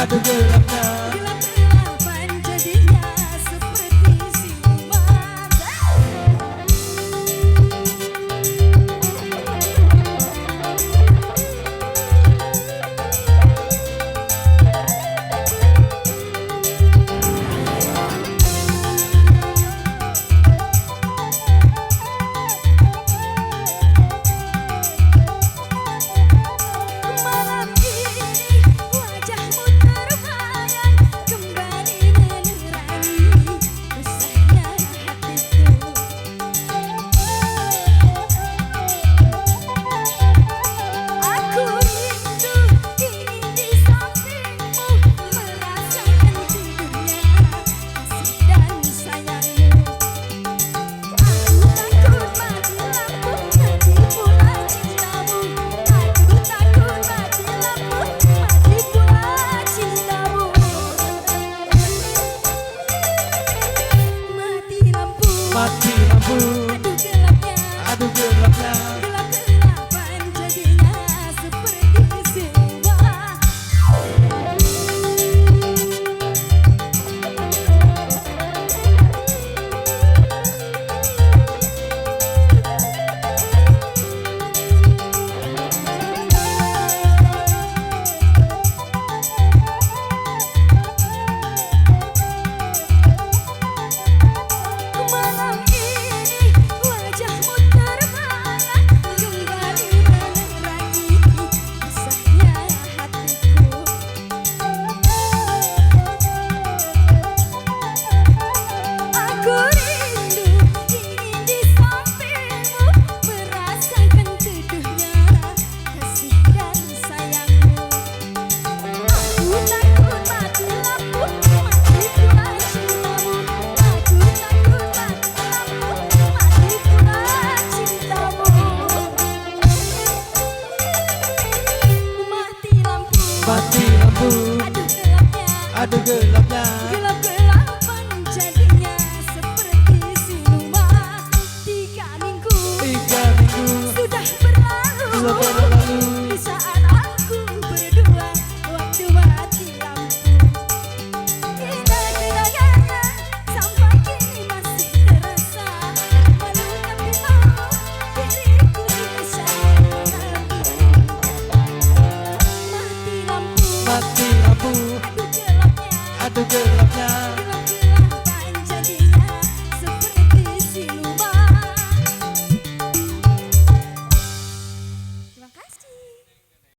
aduh gelapnya. Gelap-gelapan jadinya seperti siluman. Malam ini wajahmu terbayang, kembali menerangi resahnya hatiku. Aku rindu ingin di sampingmu, merasakan tidurnya kasih dan sayangmu. Aku takut mati lampu, mati pula cintamu. Aku takut mati lampu, mati pula cintamu. Mati lampu, Mati lampu, aduh gelapnya. aduh gelapnya. Gelap-gelapan jadinya seperti siluman. Malam ini wajahmu terbayang, kembali menerangi resahnya hatiku. Aku rindu ingin di sampingmu, merasakan teduhnya kasih dan sayangmu. Aku takut mati lampu, mati pula cintamu. Aku takut mati lampu, mati pula cintamu. Mati lampu, Mati lampu, aduh gelapnya. aduh gelapnya. Gelap-gelapan jadinya seperti siluman. 3 minggu 3 minggu sudah berlalu. sudah berlalu. Di saat aku berdua waktu mati lampu. Indah kenangannya sampai kini masih terasa. Malu tapi mau diriku bisa mengerti. Mati lampu, Mati lampu, aduh gelapnya. aduh gelapnya.